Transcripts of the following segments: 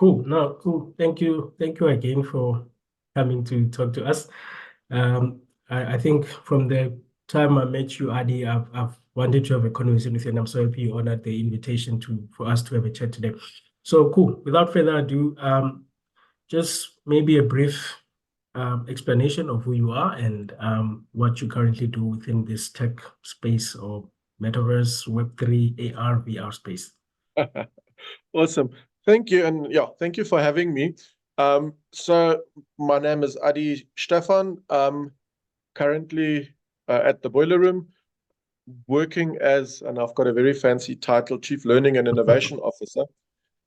Cool. No, cool. Thank you. Thank you again for coming to talk to us. I think from the time I met you, Adi, I've wanted to have a conversation with you, and I'm so happy you honored the invitation for us to have a chat today. So cool. Without further ado, just maybe a brief explanation of who you are and what you currently do within this tech space or metaverse, Web3, AR, VR space. Awesome. Thank you. And yeah, thank you for having me. So my name is Adi Stephan. Currently at the Boiler Room, working as, and I've got a very fancy title, Chief Learning and Innovation Officer.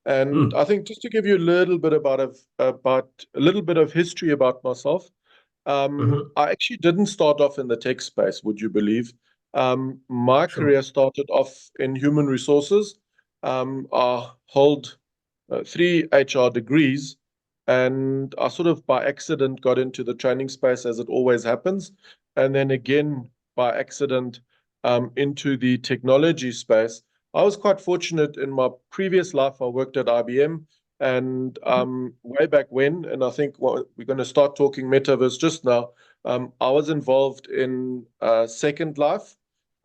And Mm, I think just to give you a little bit about a little bit of history about myself, mhm. I actually didn't start off in the tech space, would you believe? My Sure. career started off in human resources. I hold three HR degrees, and I sort of by accident got into the training space, as it always happens, and then again by accident into the technology space. I was quite fortunate in my previous life. I worked at IBM, and way back when, and I think we're going to start talking metaverse just now. I was involved in Second Life,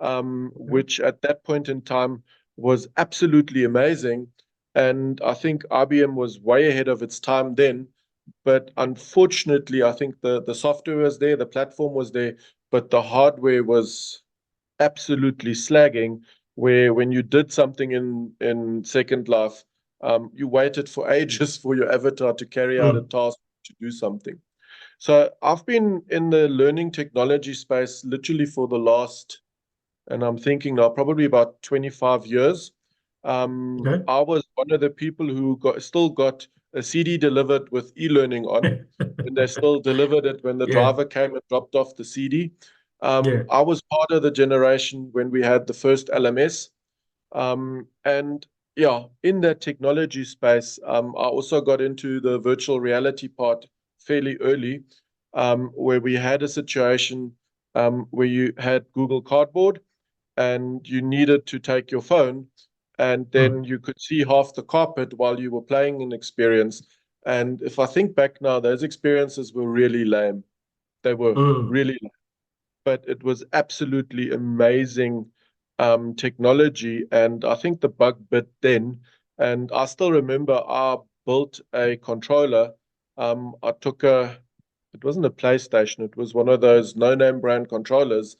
Okay. which at that point in time was absolutely amazing. And I think IBM was way ahead of its time then. But unfortunately, I think the software was there, the platform was there, but the hardware was absolutely slagging. Where when you did something in Second Life, you waited for ages for your avatar to carry out a Mm, task to do something. So I've been in the learning technology space literally for the last, and I'm thinking now probably about 25 years. okay. I was one of the people who still got a CD delivered with e-learning on, and they still delivered it when the Yeah, driver came and dropped off the CD. yeah. I was part of the generation when we had the first LMS. And yeah, in that technology space, I also got into the virtual reality part fairly early, where we had a situation where you had Google Cardboard and you needed to take your phone, and then Mm, you could see half the carpet while you were playing an experience. And if I think back now, those experiences were really lame. They were mm, really lame, but it was absolutely amazing technology. And I think the bug bit then, and I still remember I built a controller. I took it wasn't a PlayStation, it was one of those no-name brand controllers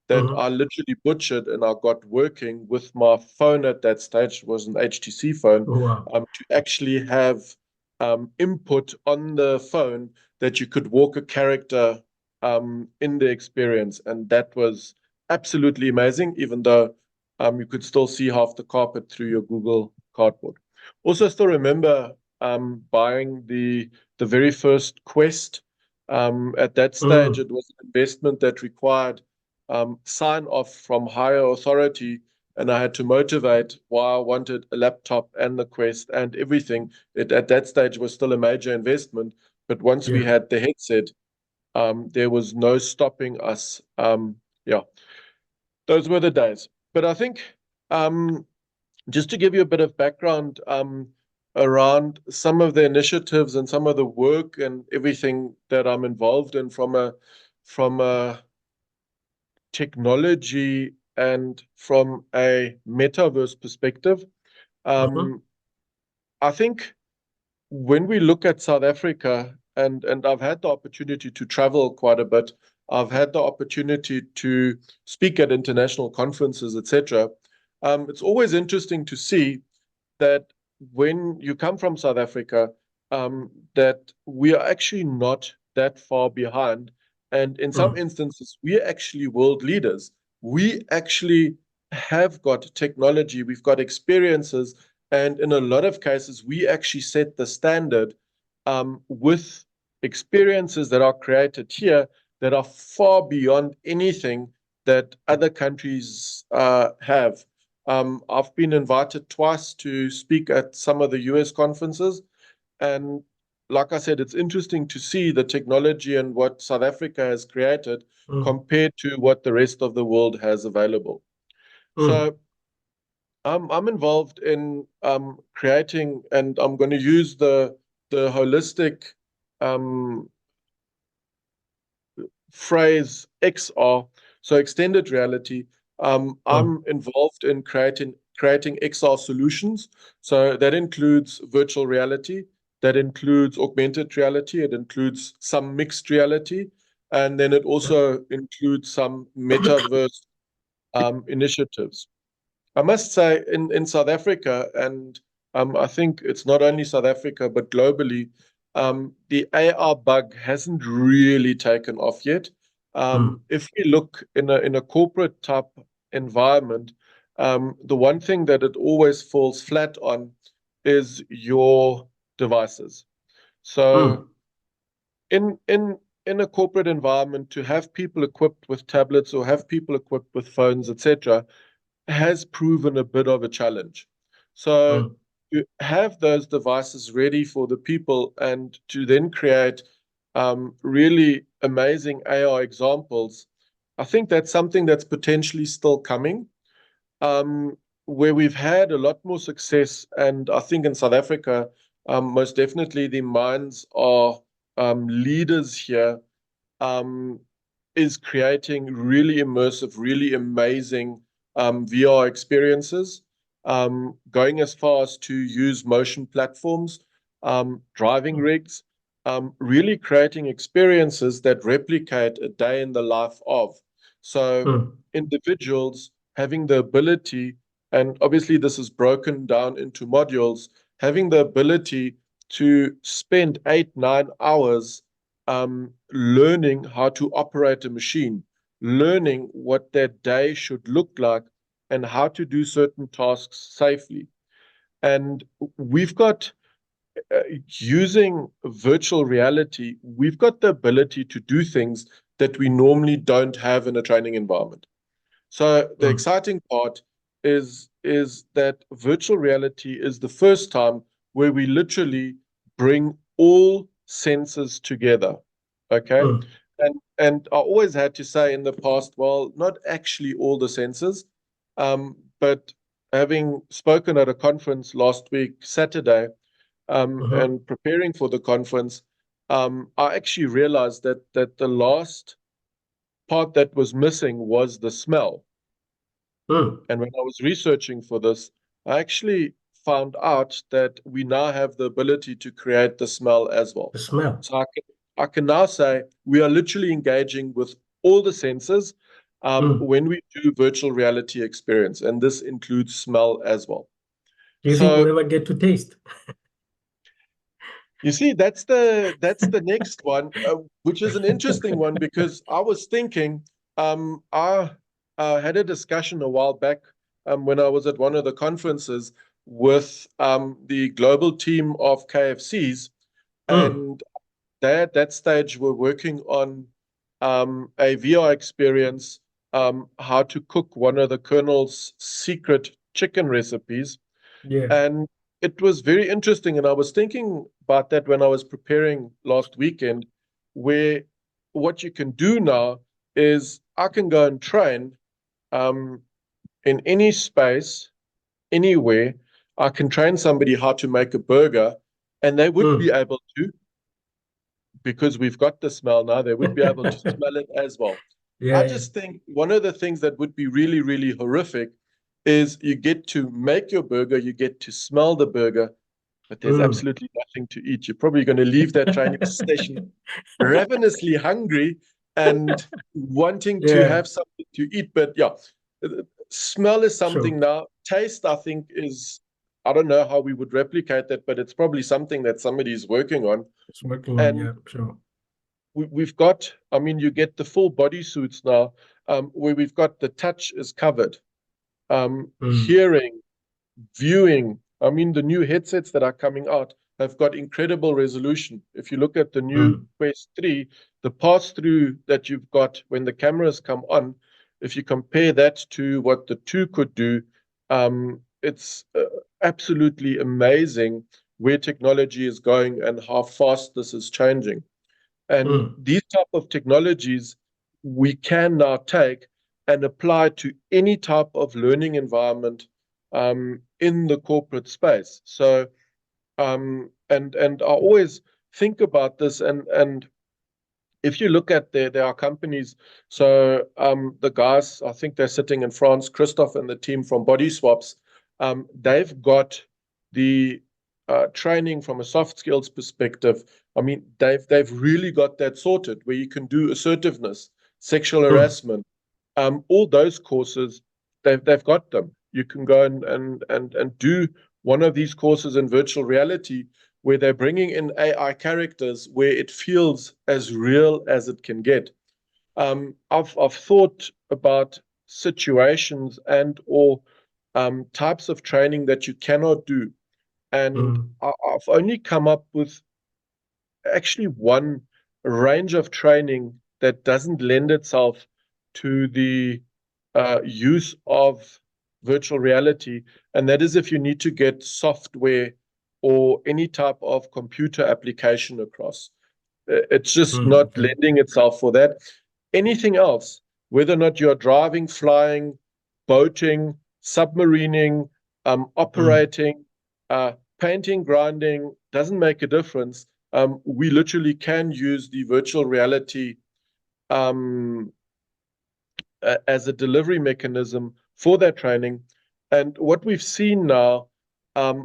that mhm. I literally butchered and I got working with my phone at that stage. It was an HTC phone, Oh, wow. to actually have input on the phone that you could walk a character in the experience. And that was absolutely amazing, even though you could still see half the carpet through your Google Cardboard. Also, still remember buying the very first Quest. At that stage, Mm, it was an investment that required sign off from higher authority, and I had to motivate why I wanted a laptop and the Quest and everything. It at that stage was still a major investment, but once we yeah. had the headset, there was no stopping us. Yeah, those were the days. But I think um, just to give you a bit of background around some of the initiatives and some of the work and everything that I'm involved in from a technology and from a metaverse perspective. Mhm, Um, I think when we look at South Africa, and I've had the opportunity to travel quite a bit, I've had the opportunity to speak at international conferences, etc. It's always interesting to see that when you come from South Africa, that we are actually not that far behind. And in some mm, instances, we are actually world leaders. We actually have got technology, we've got experiences, and in a lot of cases, we actually set the standard with experiences that are created here that are far beyond anything that other countries have. I've been invited twice to speak at some of the US conferences. And like I said, it's interesting to see the technology and what South Africa has created mm, compared to what the rest of the world has available. mm, So I'm involved in creating, and I'm going to use the holistic um, phrase XR, so extended reality. Mm, I'm involved in creating XR solutions. So that includes virtual reality, that includes augmented reality, it includes some mixed reality, and then it yeah. also includes some metaverse initiatives. I must say, in South Africa, and I think it's not only South Africa, but globally, the AR bug hasn't really taken off yet. Mm, If we look in a corporate type environment, the one thing that it always falls flat on is your devices. So mm, in in in a corporate environment, to have people equipped with tablets or have people equipped with phones, etc., has proven a bit of a challenge. So mm, to have those devices ready for the people and to then create really amazing AI examples, I think that's something that's potentially still coming. Um, where we've had a lot more success, and I think in South Africa, most definitely the minds are leaders here, um, is creating really immersive, really amazing VR experiences, going as far as to use motion platforms, driving mm, rigs, really creating experiences that replicate a day in the life of. So mm, individuals having the ability, and obviously this is broken down into modules, having the ability to spend 8, 9 hours learning how to operate a machine, learning what their day should look like, and how to do certain tasks safely. And we've got, using virtual reality, we've got the ability to do things that we normally don't have in a training environment. So the mm, exciting part is that virtual reality is the first time where we literally bring all senses together. Okay. mm, And I always had to say in the past, well, not actually all the senses, but having spoken at a conference last week, Saturday, mhm, and preparing for the conference, I actually realized that the last part that was missing was the smell. mm. And when I was researching for this, I actually found out that we now have the ability to create the smell as well. The smell. So I can now say we are literally engaging with all the senses Mm. when we do virtual reality experience, and this includes smell as well. Do you think So we'll ever get to taste? you see, that's the next one, which is an interesting one because I was thinking, I had a discussion a while back when I was at one of the conferences with the global team of KFCs, Mm, and they at that stage were working on a VR experience, how to cook one of the Colonel's secret chicken recipes. yeah. And it was very interesting. And I was thinking about that when I was preparing last weekend, where what you can do now is I can go and train um, in any space, anywhere. I can train somebody how to make a burger, and they would be Mm. able to, because we've got the smell now, they would be able to smell it as well. Yeah, I yeah. just think one of the things that would be really, really horrific is you get to make your burger, you get to smell the burger, but there's Mm. absolutely nothing to eat. You're probably going to leave that training station ravenously hungry and wanting to Yeah, have something to eat. But yeah, smell is sure. something now. Taste, I think, is, I don't know how we would replicate that, but it's probably something that somebody is working on. It's working on, And yeah, sure. we've got, I mean, you get the full body suits now, where we've got the touch is covered, Mm, hearing, viewing. I mean, the new headsets that are coming out have got incredible resolution. If you look at the new mm, Quest 3, the pass through that you've got when the cameras come on, if you compare that to what the 2 could do, it's absolutely amazing where technology is going and how fast this is changing. And mm, these type of technologies we can now take and apply to any type of learning environment, in the corporate space. So, and I always think about this, and if you look at there are companies. So the guys, I think they're sitting in France, Christophe and the team from Body Swaps, they've got the training from a soft skills perspective. I mean, they've really got that sorted where you can do assertiveness, sexual Mm. harassment, all those courses. They've got them. You can go and do one of these courses in virtual reality where they're bringing in AI characters where it feels as real as it can get. I've thought about situations and or types of training that you cannot do, and Mm. I've only come up with actually one range of training that doesn't lend itself to the use of virtual reality, and that is if you need to get software or any type of computer application across. It's just Mm. not Okay. lending itself for that. Anything else, whether or not you're driving, flying, boating, submarining, Mm. operating, painting, grinding, doesn't make a difference. We literally can use the virtual reality um, as a delivery mechanism for that training. And what we've seen now,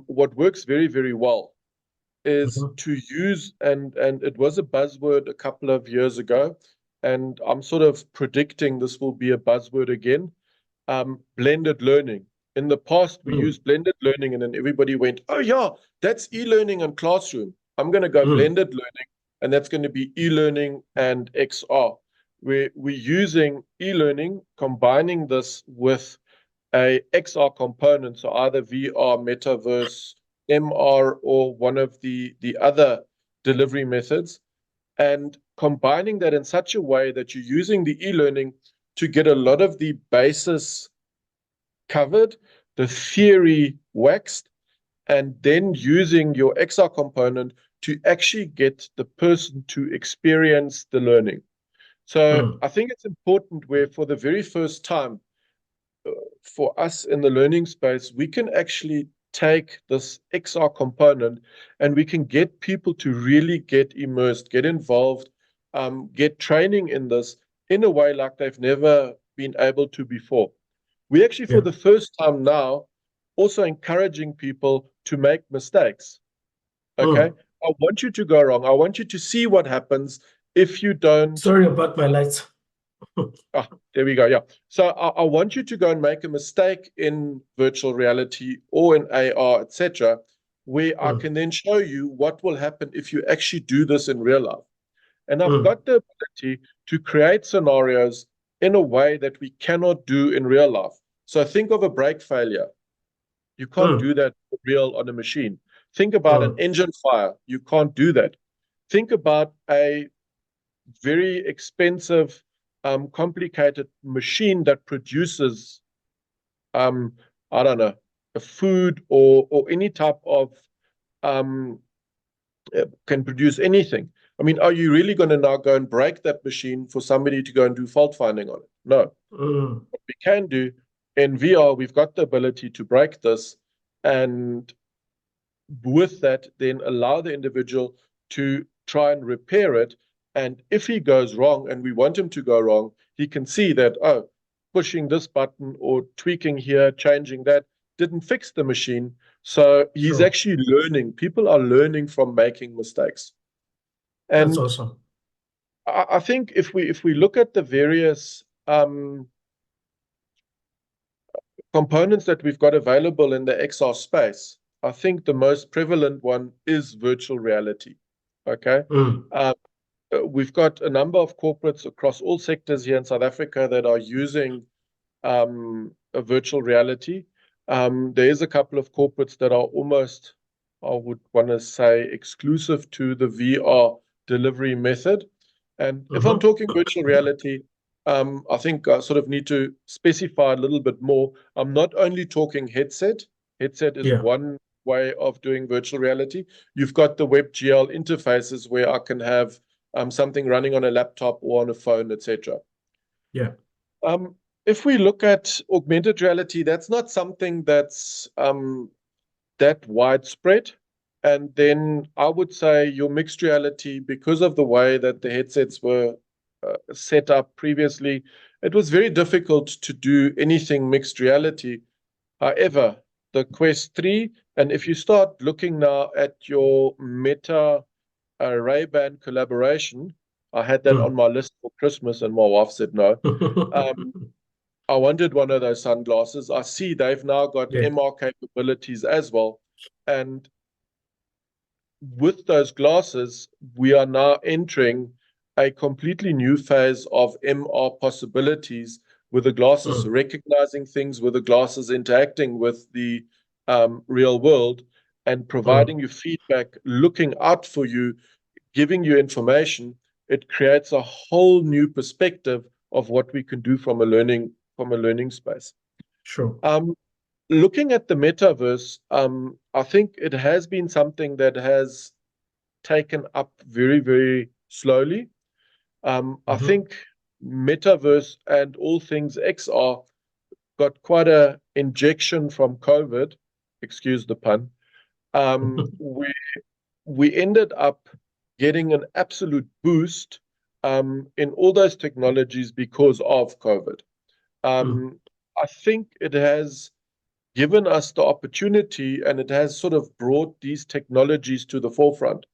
what works very, very well is Mhm. to use, and it was a buzzword a couple of years ago, and I'm sort of predicting this will be a buzzword again, blended learning. In the past, we Mm. used blended learning, and then everybody went, oh, yeah, that's e learning and classroom. I'm going to go Mm. blended learning, and that's going to be e learning and XR. We're using e learning, combining this with a XR component, so either VR, metaverse, MR, or one of the other delivery methods, and combining that in such a way that you're using the e-learning to get a lot of the basis covered, the theory waxed, and then using your XR component to actually get the person to experience the learning. So Mm. I think it's important where for the very first time, for us in the learning space, we can actually take this XR component and we can get people to really get immersed, get involved, get training in this in a way like they've never been able to before. We actually, for Yeah. the first time now, also encouraging people to make mistakes. Okay. Mm. I want you to go wrong. I want you to see what happens if you don't. Sorry about my lights. Ah, there we go. Yeah. So I want you to go and make a mistake in virtual reality or in AR, etc., where I Mm. can then show you what will happen if you actually do this in real life. And I've Mm. got the ability to create scenarios in a way that we cannot do in real life. So think of a brake failure. You can't Mm. do that for real on a machine. Think about an Mm. engine fire. You can't do that. Think about a very expensive, complicated machine that produces, um, I don't know, a food or any type of um, can produce anything. I mean, are you really going to now go and break that machine for somebody to go and do fault finding on it? No. Mm. What we can do in VR, we've got the ability to break this and with that, then allow the individual to try and repair it. And if he goes wrong and we want him to go wrong, he can see that, oh, pushing this button or tweaking here, changing that didn't fix the machine. So he's Sure. actually learning. People are learning from making mistakes. That's And awesome. I think if we look at the various components that we've got available in the XR space, I think the most prevalent one is virtual reality. Okay. Mm. Uh, we've got a number of corporates across all sectors here in South Africa that are using a virtual reality. There is a couple of corporates that are almost, I would want to say, exclusive to the VR delivery method. And if I'm Mm-hmm. talking virtual reality, I think I sort of need to specify a little bit more. I'm not only talking headset. Headset is Yeah. one way of doing virtual reality. You've got the WebGL interfaces where I can have something running on a laptop or on a phone, etc. Yeah. If we look at augmented reality, that's not something that's that widespread. And then I would say your mixed reality, because of the way that the headsets were set up previously, it was very difficult to do anything mixed reality. However, the Quest 3, and if you start looking now at your Meta Ray-Ban collaboration, I had that on Mm. my list for Christmas, and my wife said no. Um, I wanted one of those sunglasses. I see they've now got Yeah. MR capabilities as well. And with those glasses, we are now entering a completely new phase of MR possibilities, with the glasses Mm. recognizing things, with the glasses interacting with the real world and Mm. providing you feedback, looking out for you, giving you information. It creates a whole new perspective of what we can do from a learning space. Sure. Um, Looking at the metaverse, I think it has been something that has taken up very, very slowly. I Mm-hmm. think metaverse and all things XR got quite a injection from COVID, excuse the pun. Um, we we ended up getting an absolute boost in all those technologies because of COVID. Mm. Um, I think it has given us the opportunity, and it has sort of brought these technologies to the forefront.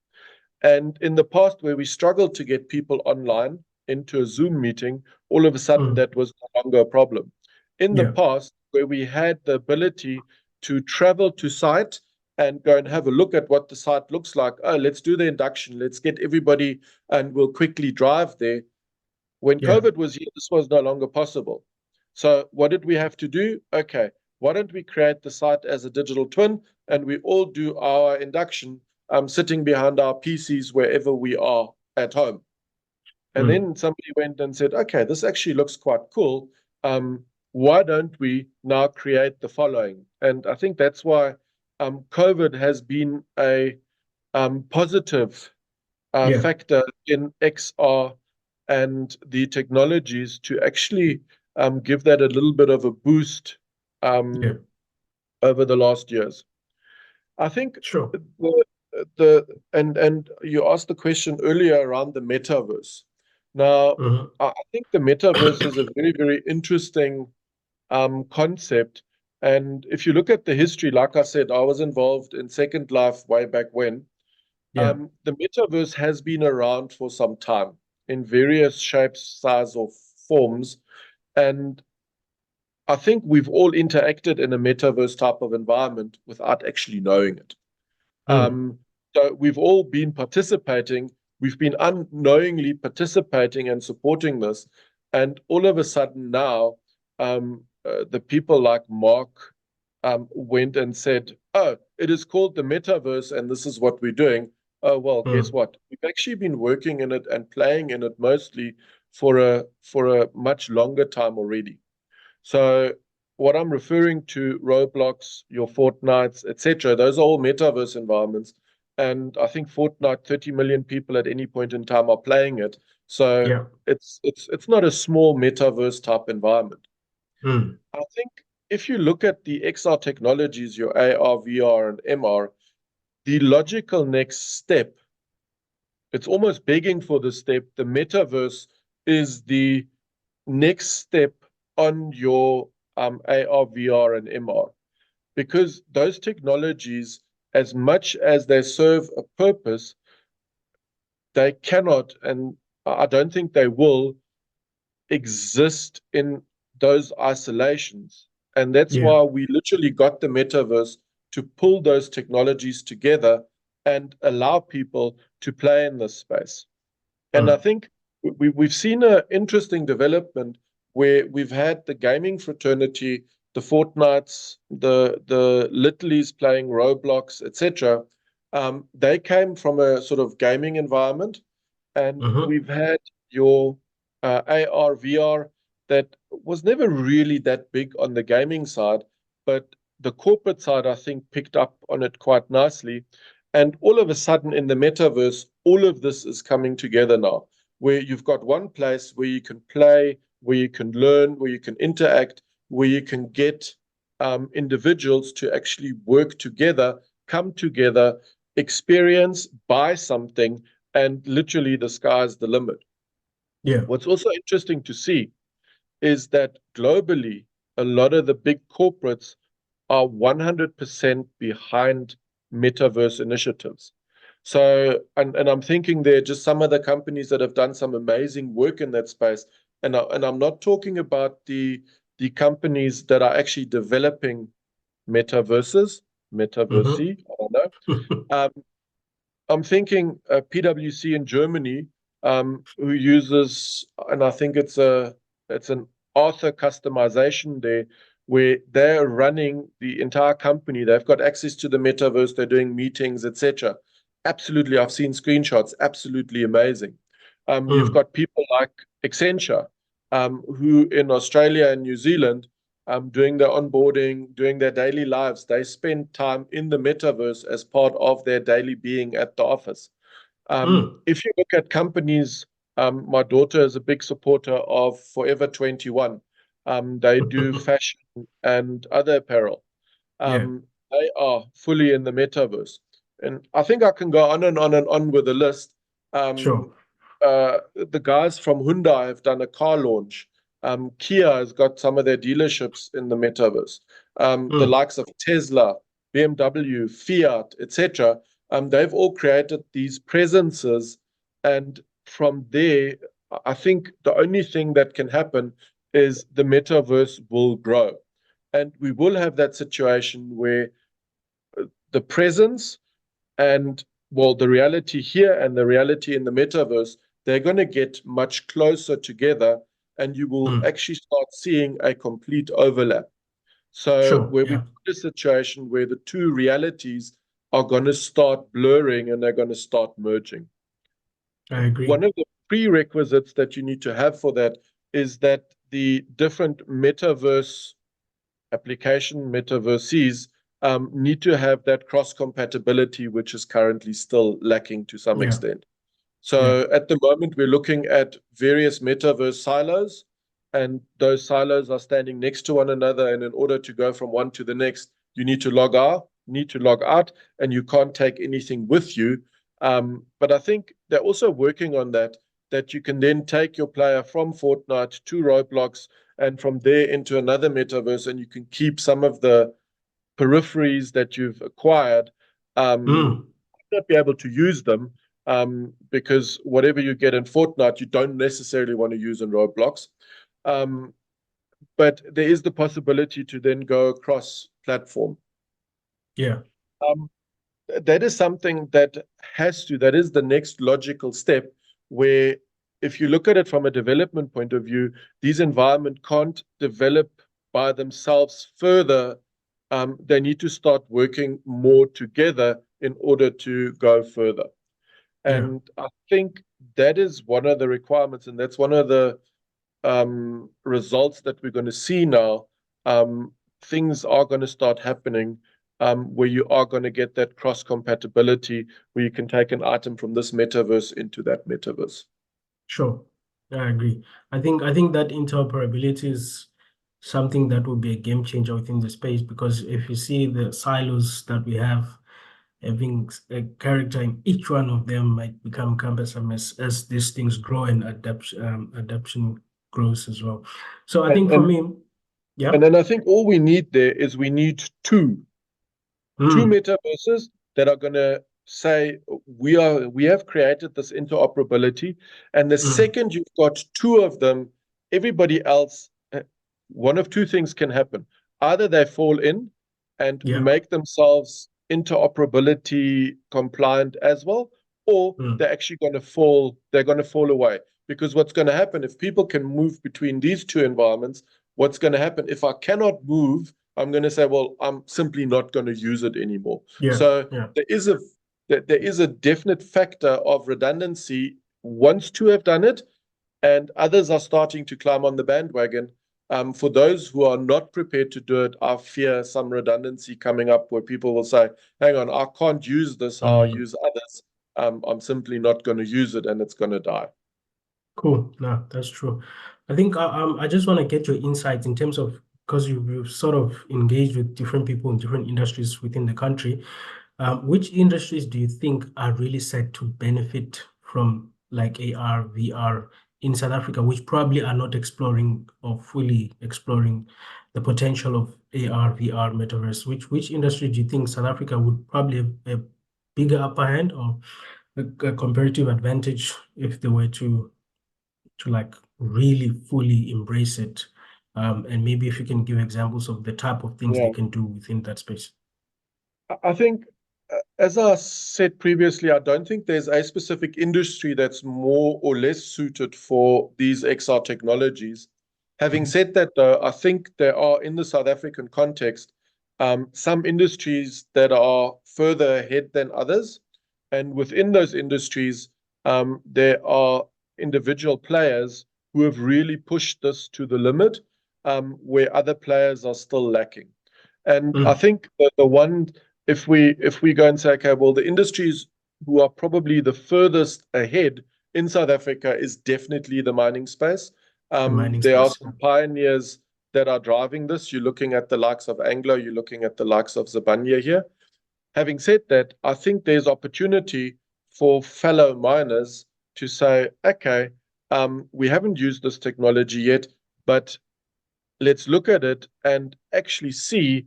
And in the past, where we struggled to get people online into a Zoom meeting, all of a sudden Mm. that was no longer a problem. In the Yeah. past, where we had the ability to travel to site and go and have a look at what the site looks like, oh, let's do the induction, let's get everybody, and we'll quickly drive there. When Yeah. COVID was here, this was no longer possible. So, what did we have to do? Okay, why don't we create the site as a digital twin, and we all do our induction sitting behind our PCs wherever we are at home? And Mm. then somebody went and said, okay, this actually looks quite cool. Why don't we now create the following? And I think that's why COVID has been a positive Yeah. factor in XR and the technologies to actually give that a little bit of a boost Yeah. um, over the last years. I think Sure. the and you asked the question earlier around the metaverse. Now, Mm-hmm. I think the metaverse is a very, very interesting concept. And if you look at the history, like I said, I was involved in Second Life way back when. Yeah. The metaverse has been around for some time in various shapes, size, or forms. And I think we've all interacted in a metaverse type of environment without actually knowing it. Mm. Um, so we've all been participating, we've been unknowingly participating and supporting this. And all of a sudden now, the people like Mark went and said, oh, it is called the metaverse and this is what we're doing. Oh, well, guess Mm. what? We've actually been working in it and playing in it mostly for a much longer time already. So what I'm referring to, Roblox, your Fortnites, etc., those are all metaverse environments. And I think Fortnite, 30 million people at any point in time are playing it. So Yeah. it's not a small metaverse type environment. Mm. I think if you look at the XR technologies, your AR, VR, and MR, the logical next step, it's almost begging for the step. The metaverse is the next step on your AR, VR, and MR, because those technologies, as much as they serve a purpose, they cannot, and I don't think they will, exist in those isolations. And that's Yeah. why we literally got the metaverse to pull those technologies together and allow people to play in this space. And I Mm. think we've seen an interesting development where we've had the gaming fraternity, the Fortnites, the Littleys playing Roblox, etc. They came from a sort of gaming environment, and Mm-hmm. we've had your AR, VR that was never really that big on the gaming side, but the corporate side, I think, picked up on it quite nicely. And all of a sudden, in the metaverse, all of this is coming together now, where you've got one place where you can play where you can learn, where you can interact, where you can get individuals to actually work together, come together, experience, buy something, and literally the sky's the limit. Yeah. What's also interesting to see is that globally, a lot of the big corporates are 100% behind metaverse initiatives. So, and I'm thinking there are just some of the companies that have done some amazing work in that space. And I'm not talking about the companies that are actually developing metaverses, Mm-hmm. metaverse, I don't know. Um, I'm thinking PwC in Germany, who uses, and I think it's an author customization there, where they're running the entire company. They've got access to the metaverse. They're doing meetings, etc. Absolutely, I've seen screenshots. Absolutely amazing. You've Mm. got people like Accenture, who in Australia and New Zealand, doing their onboarding, doing their daily lives. They spend time in the metaverse as part of their daily being at the office. Mm. If you look at companies, my daughter is a big supporter of Forever 21. They do fashion and other apparel. Yeah. They are fully in the metaverse. And I think I can go on and on and on with the list. Sure. The guys from Hyundai have done a car launch. Kia has got some of their dealerships in the metaverse. The Mm. likes of Tesla, BMW, Fiat, etc. They've all created these presences, and from there, I think the only thing that can happen is the metaverse will grow, and we will have that situation where the presence and, well, the reality here and the reality in the metaverse, they're going to get much closer together, and you will Mm. actually start seeing a complete overlap. So Sure. where we Yeah. put a situation where the two realities are going to start blurring and they're going to start merging. I agree. One of the prerequisites that you need to have for that is that the different metaverse application metaverses need to have that cross compatibility, which is currently still lacking to some Yeah. extent. Yeah. So at the moment, we're looking at various metaverse silos, and those silos are standing next to one another. And in order to go from one to the next, you need to log out, and you can't take anything with you. But I think they're also working on that, that you can then take your player from Fortnite to Roblox and from there into another metaverse, and you can keep some of the peripheries that you've acquired, Mm. not be able to use them, because whatever you get in Fortnite, you don't necessarily want to use in Roblox. Um, but there is the possibility to then go across platform. Yeah. Um, that is something that is the next logical step, where if you look at it from a development point of view, these environments can't develop by themselves further. They need to start working more together in order to go further. Yeah. And I think that is one of the requirements, and that's one of the results that we're going to see now. Things are going to start happening, where you are going to get that cross compatibility, where you can take an item from this metaverse into that metaverse. Sure. I agree. I think that interoperability is something that will be a game changer within the space, because if you see the silos that we have, having a character in each one of them might become cumbersome as these things grow and adoption grows as well. So I And, think for and me, yeah. and then I think all we need there is we need two Mm. metaverses that are going to say we have created this interoperability, and the Mm. second you've got two of them, everybody else, one of two things can happen: either they fall in and Yeah. make themselves interoperability compliant as well, or Mm. they're going to fall away. Because what's going to happen if people can move between these two environments, what's going to happen if I cannot move, I'm going to say, well, I'm simply not going to use it anymore. Yeah. So Yeah. there is a definite factor of redundancy once two have done it, and others are starting to climb on the bandwagon. For those who are not prepared to do it, I fear some redundancy coming up where people will say, hang on, I can't use this how I Mm. use others. I'm simply not going to use it, and it's going to die. Cool. No, that's true. I think I just want to get your insights in terms of, because you've sort of engaged with different people in different industries within the country. Which industries do you think are really set to benefit from like AR, VR in South Africa, which probably are not exploring or fully exploring the potential of AR, VR, metaverse? Which industry do you think South Africa would probably have a bigger upper hand or a comparative advantage if they were to like really fully embrace it? And maybe if you can give examples of the type of things they Yeah. can do within that space. I think, as I said previously, I don't think there's a specific industry that's more or less suited for these XR technologies. Having Mhm. said that, though, I think there are, in the South African context, some industries that are further ahead than others. And within those industries, there are individual players who have really pushed this to the limit, where other players are still lacking. And I Mm, think that the one, if we go and say, okay, well, the industries who are probably the furthest ahead in South Africa is definitely the mining space. the mining There are space. some pioneers that are driving this. You're looking at the likes of Anglo, you're looking at the likes of Zabanya here. Having said that, I think there's opportunity for fellow miners to say, okay, we haven't used this technology yet, but let's look at it and actually see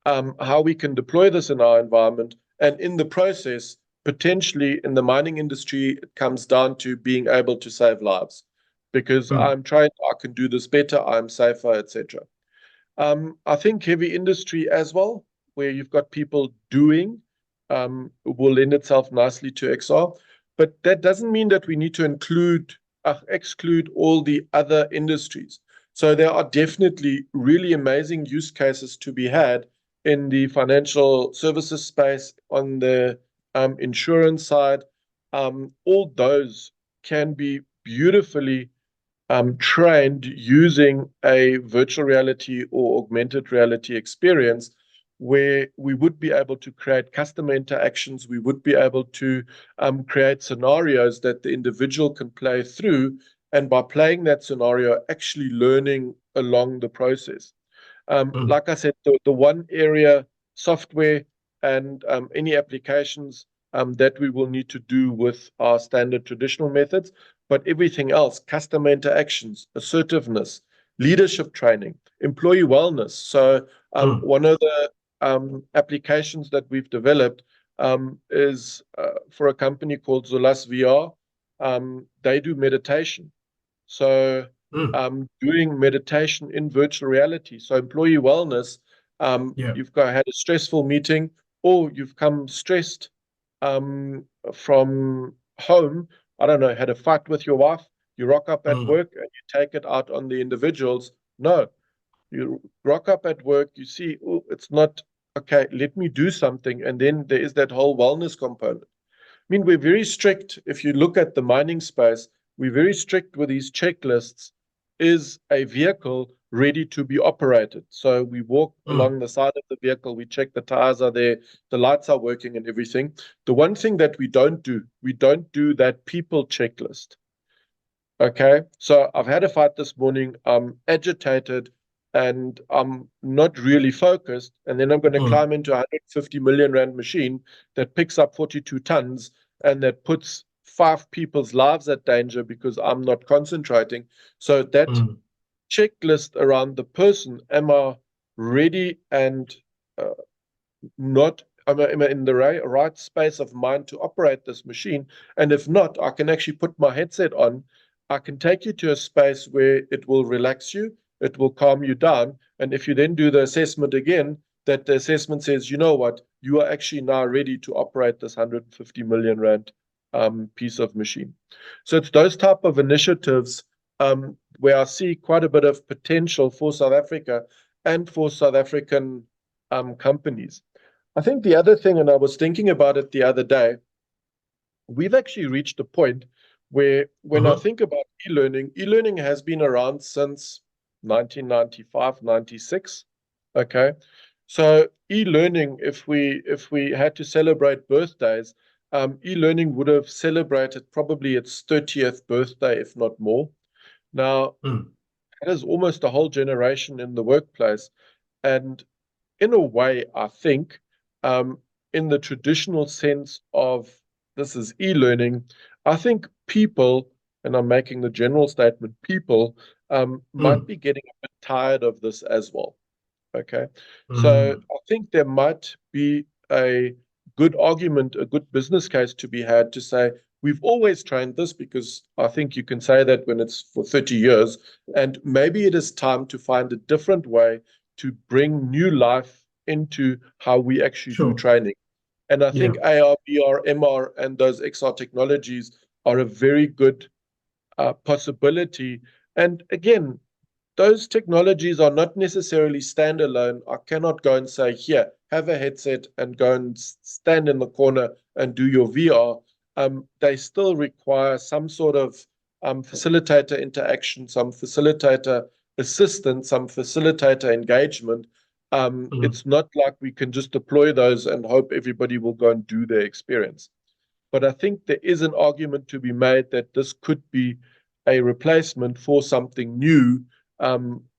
how we can deploy this in our environment. And in the process, potentially in the mining industry, it comes down to being able to save lives because Mm, I'm trained, I can do this better, I'm safer, etc. I think heavy industry as well, where you've got people doing, will lend itself nicely to XR. But that doesn't mean that we need to exclude all the other industries. So there are definitely really amazing use cases to be had in the financial services space, on the insurance side. All those can be beautifully trained using a virtual reality or augmented reality experience where we would be able to create customer interactions, we would be able to create scenarios that the individual can play through, and by playing that scenario, actually learning along the process. mm, Like I said, the one area, software and any applications that we will need to do with our standard traditional methods, but everything else, customer interactions, assertiveness, leadership training, employee wellness. So mm, one of the applications that we've developed is for a company called Zolas VR. They do meditation. So, mm. doing meditation in virtual reality. So, employee wellness, Yeah. you've had a stressful meeting or you've come stressed from home. I don't know, had a fight with your wife. You rock up at Mm, work and you take it out on the individuals. No, you rock up at work, you see, oh, it's not okay, let me do something. And then there is that whole wellness component. Mean, we're very strict. If you look at the mining space, we're very strict with these checklists. Is a vehicle ready to be operated? So we walk mm, along the side of the vehicle, we check the tires are there, the lights are working, and everything. The one thing that we don't do that people checklist. Okay, so I've had a fight this morning. I'm agitated and I'm not really focused. And then I'm going to mm, climb into a 150 million rand machine that picks up 42 tons and that puts five people's lives at danger because I'm not concentrating. So that mm, checklist around the person, am I ready and uh, not am I in the right space of mind to operate this machine? And if not, I can actually put my headset on. I can take you to a space where it will relax you, it will calm you down. And if you then do the assessment again, that the assessment says, you know what, you are actually now ready to operate this 150 million rand piece of machine. So it's those type of initiatives where I see quite a bit of potential for South Africa and for South African companies. I think the other thing, and I was thinking about it the other day, we've actually reached a point where when I mhm, think about e-learning has been around since 1995, 96. Okay. So e-learning, if we had to celebrate birthdays, e-learning would have celebrated probably its 30th birthday, if not more. Now, mm. That is almost a whole generation in the workplace. And in a way, I think, um, in the traditional sense of this is e-learning, I think people, and I'm making the general statement, people might Mm, be getting a bit tired of this as well. Okay. So mm, I think there might be a good argument, a good business case to be had to say, we've always trained this because I think you can say that when it's for 30 years. And maybe it is time to find a different way to bring new life into how we actually do sure. training. And I Yeah. think AR, VR, MR, and those XR technologies are a very good possibility. And again, those technologies are not necessarily standalone. I cannot go and say, here, have a headset and go and stand in the corner and do your VR. They still require some sort of facilitator interaction, some facilitator assistance, some facilitator engagement. Mm, It's not like we can just deploy those and hope everybody will go and do their experience. But I think there is an argument to be made that this could be a replacement for something new,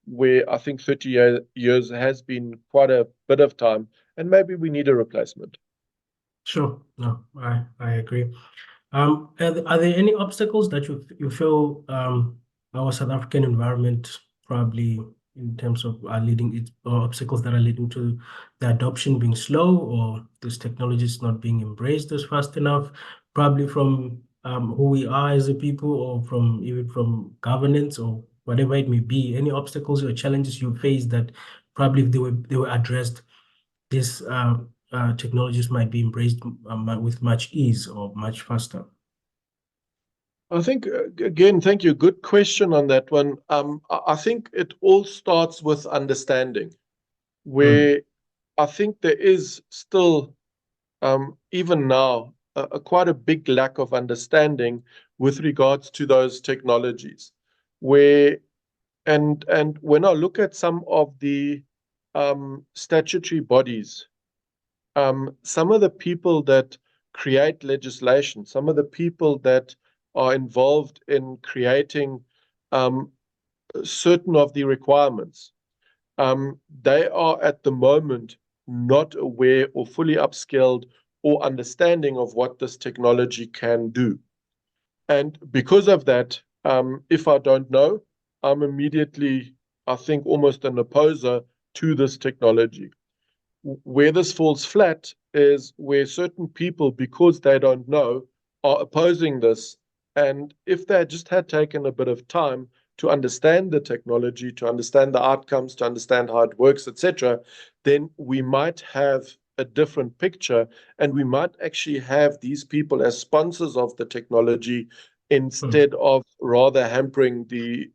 where I think 30 years has been quite a bit of time, and maybe we need a replacement. sure. No, I agree. Are there any obstacles that you feel our South African environment probably in terms of are leading it or obstacles that are leading to the adoption being slow or this technology is not being embraced as fast enough, probably from who we are as a people or from even from governance or whatever it may be. Any obstacles or challenges you face that probably if they were addressed, these technologies might be embraced with much ease or much faster. I think, again, thank you. Good question on that one. I think it all starts with understanding, Mm, where I think there is still, even now, quite a big lack of understanding with regards to those technologies. Where and when I look at some of the statutory bodies, some of the people that create legislation, some of the people that are involved in creating um, certain of the requirements, they are at the moment not aware or fully upskilled or understanding of what this technology can do. And because of that, if I don't know, I'm immediately, I think, almost an opposer to this technology. Where this falls flat is where certain people, because they don't know, are opposing this. And if they just had taken a bit of time to understand the technology, to understand the outcomes, to understand how it works, etc., then we might have a different picture and we might actually have these people as sponsors of the technology mm, instead of rather hampering the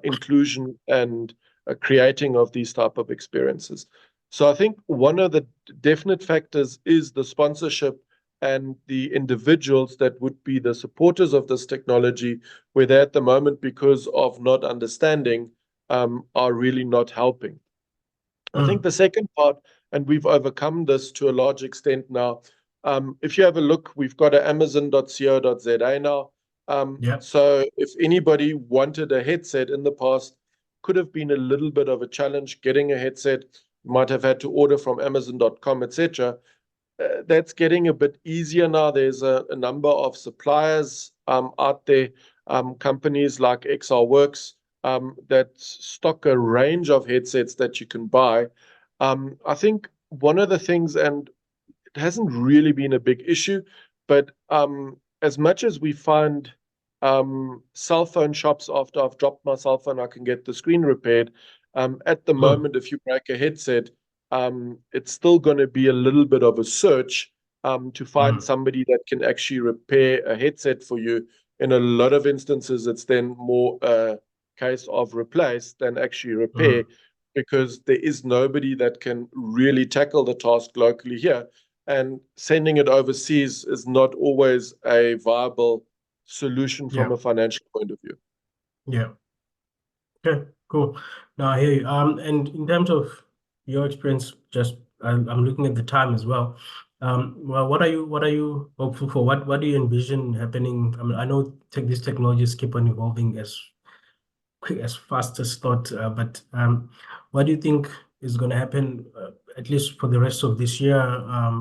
inclusion and creating of these type of experiences. So I think one of the definite factors is the sponsorship and the individuals that would be the supporters of this technology, where they at the moment, because of not understanding, are really not helping. I think mm. the second part, and we've overcome this to a large extent now. If you have a look, we've got a amazon.co.za now. Yeah. So if anybody wanted a headset in the past, could have been a little bit of a challenge getting a headset. You might have had to order from amazon.com, etc. That's getting a bit easier now. There's a number of suppliers out there, companies like XR Works, that stock a range of headsets that you can buy. I think one of the things, and it hasn't really been a big issue, but as much as we find cell phone shops, after I've dropped my cell phone, I can get the screen repaired. At the Mm, moment, if you break a headset, it's still going to be a little bit of a search to find mm, somebody that can actually repair a headset for you. In a lot of instances, it's then more a case of replace than actually repair, mm. because there is nobody that can really tackle the task locally here. And sending it overseas is not always a viable solution from Yeah. a financial point of view. Yeah. Okay. Cool. Now I hear you. And in terms of your experience, just I'm looking at the time as well. Well, what are you hopeful for? What do you envision happening? I mean, I know these technologies keep on evolving quick, as fast as thought. But what do you think is going to happen, at least for the rest of this year?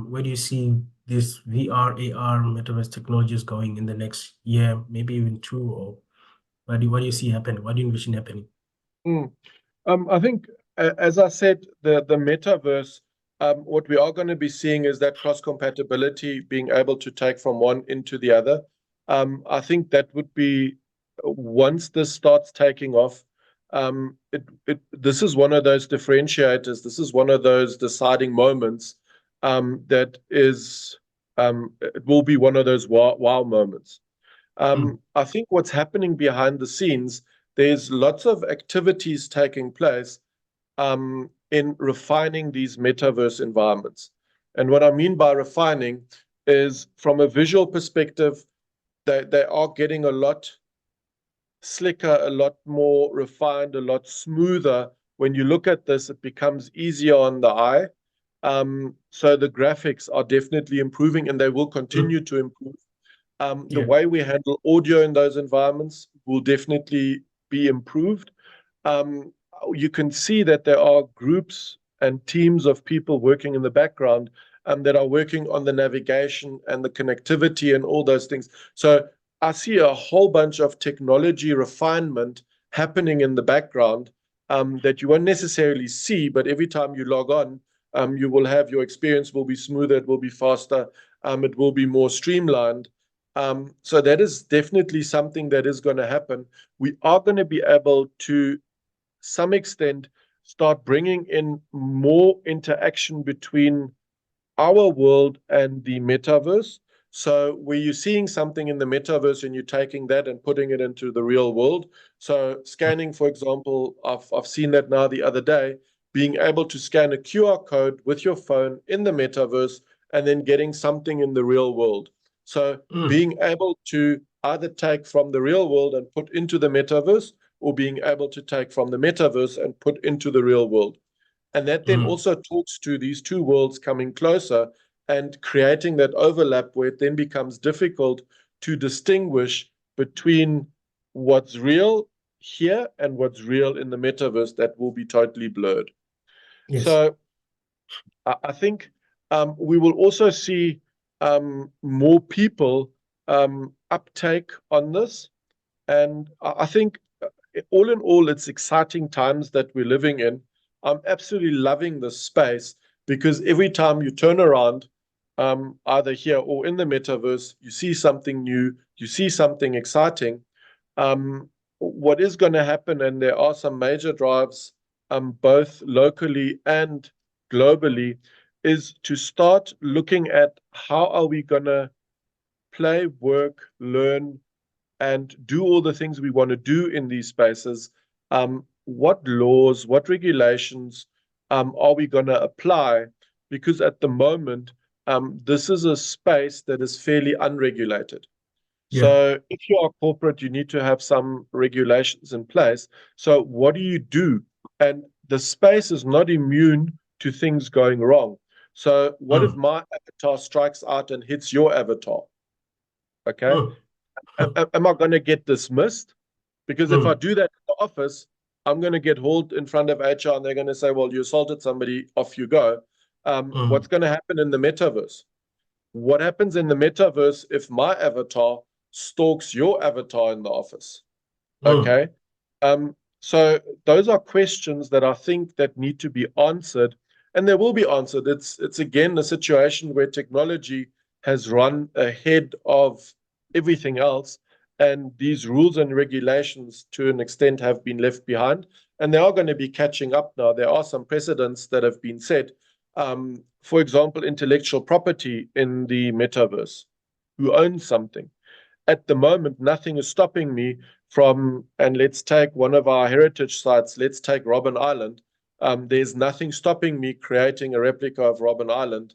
Where do you see this VR, AR, metaverse technologies going in the next year, maybe even two? Or what do you see happening? What do you envision happening? Mm. I think, as I said, the metaverse, what we are going to be seeing is that cross compatibility, being able to take from one into the other. I think that would be once this starts taking off. This is one of those differentiators. This is one of those deciding moments that is it will be one of those wow moments. Mm, I think what's happening behind the scenes, there's lots of activities taking place in refining these metaverse environments. And what I mean by refining is from a visual perspective, they are getting a lot slicker, a lot more refined, a lot smoother. When you look at this, it becomes easier on the eye. So the graphics are definitely improving and they will mm, continue to improve. The yeah, way we handle audio in those environments will definitely be improved. Um, you can see that there are groups and teams of people working in the background that are working on the navigation and the connectivity and all those things. So I see a whole bunch of technology refinement happening in the background that you won't necessarily see, but every time you log on, you will have your experience will be smoother, it will be faster, it will be more streamlined. So that is definitely something that is going to happen. We are going to be able to some extent start bringing in more interaction between our world and the metaverse. So where you're seeing something in the metaverse and you're taking that and putting it into the real world. So scanning, for example, I've seen that now the other day, being able to scan a QR code with your phone in the metaverse and then getting something in the real world. So mm, being able to either take from the real world and put into the metaverse, or being able to take from the metaverse and put into the real world. And that then mm, also talks to these two worlds coming closer and creating that overlap where it then becomes difficult to distinguish between what's real here and what's real in the metaverse that will be totally blurred. yes, So I think we will also see more people uptake on this. And I think all in all, it's exciting times that we're living in. I'm absolutely loving this space because every time you turn around, either here or in the metaverse, you see something new, you see something exciting. What is going to happen, and there are some major drives, both locally and globally, is to start looking at how are we going to play, work, learn, and do all the things we want to do in these spaces. What laws, what regulations are we going to apply? Because at the moment, this is a space that is fairly unregulated. yeah, So if you are corporate, you need to have some regulations in place. So what do you do? And the space is not immune to things going wrong. So what if mm, my avatar strikes out and hits your avatar? Okay. mm, Am I going to get dismissed? Because if I mm, do that in the office, I'm going to get hauled in front of HR and they're going to say, well, you assaulted somebody, off you go. What's mm, going to happen in the metaverse? What happens in the metaverse if my avatar stalks your avatar in the office? mm, Okay. So those are questions that I think that need to be answered, and they will be answered. It's again a situation where technology has run ahead of everything else, and these rules and regulations, to an extent, have been left behind, and they are going to be catching up now. There are some precedents that have been set. For example, intellectual property in the metaverse. Who owns something? At the moment, nothing is stopping me from, and let's take one of our heritage sites, let's take Robben Island. There's nothing stopping me creating a replica of Robben Island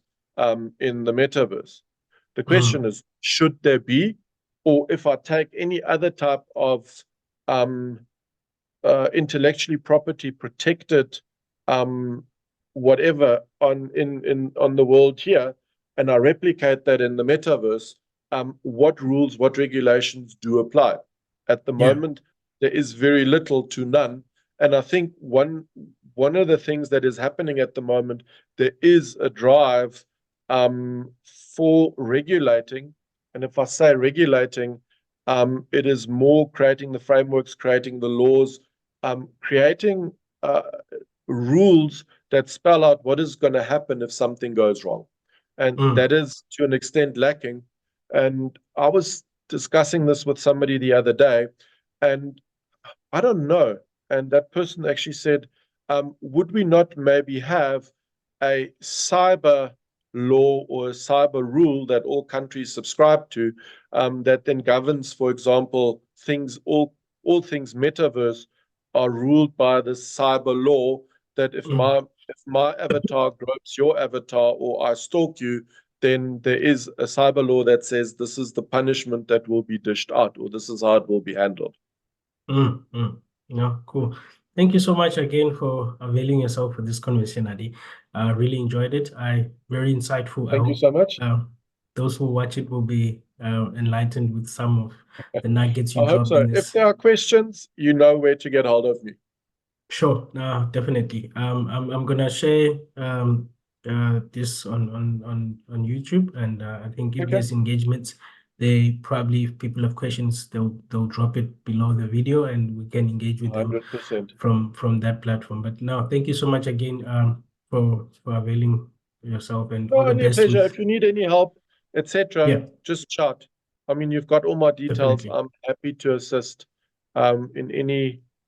in the metaverse. The question mm, is, should there be? Or if I take any other type of um, intellectually property protected um, whatever on the world here, and I replicate that in the metaverse, what rules, what regulations do apply? At the yeah, moment, there is very little to none. And I think one of the things that is happening at the moment, there is a drive for regulating. And if I say regulating, it is more creating the frameworks, creating the laws, creating rules that spell out what is going to happen if something goes wrong. And that is to an extent lacking. And I was discussing this with somebody the other day, and I don't know. And that person actually said, would we not maybe have a cyber law or a cyber rule that all countries subscribe to, that then governs, for example, all things metaverse are ruled by the cyber law, that if my avatar gropes your avatar or I stalk you, then there is a cyber law that says this is the punishment that will be dished out, or this is how it will be handled. Yeah, cool. Thank you so much again for availing yourself for this conversation, Adi. I really enjoyed it. Very insightful. I Thank you hope so much. those who watch it will be enlightened with some of the nuggets you I hope dropped so. in If this. there are questions, you know where to get hold of me. Sure, definitely. I'm gonna share this on YouTube, and I think if Okay. there's engagements, they probably, if people have questions, they'll drop it below the video, and we can engage with them 100%. from that platform. But now, thank you so much again for availing yourself, and all No, the only a best pleasure. with. If you need any help, etc., Yeah, just shout. I mean, you've got all my details. definitely. I'm happy to assist in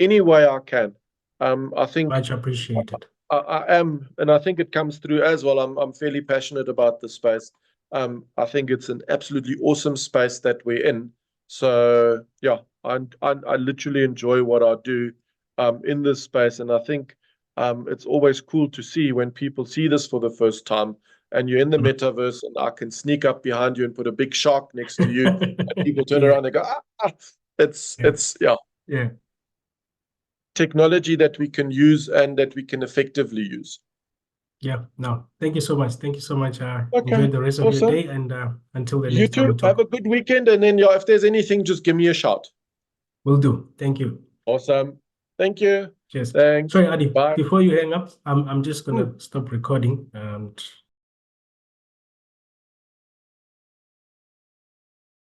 any way I can. I think Much appreciated. I am, and I think it comes through as well. I'm fairly passionate about the space. I think it's an absolutely awesome space that we're in. So yeah, I literally enjoy what I do in this space, and I think it's always cool to see when people see this for the first time, and you're in the metaverse, and I can sneak up behind you and put a big shark next to you, and people turn Yeah, around and go, ah. It's yeah, it's yeah, yeah. technology that we can use and that we can effectively use. Yeah, no, thank you so much. Thank you so much. Enjoy Okay, the rest of your awesome. day, and until the You next time we too. Have a talk, good weekend, and then yeah, if there's anything, just give me a shout. we'll do. Thank you. Awesome. Thank you. Cheers. Thanks. Sorry, Adi, Bye. before you hang up, I'm just Hmm. gonna stop recording.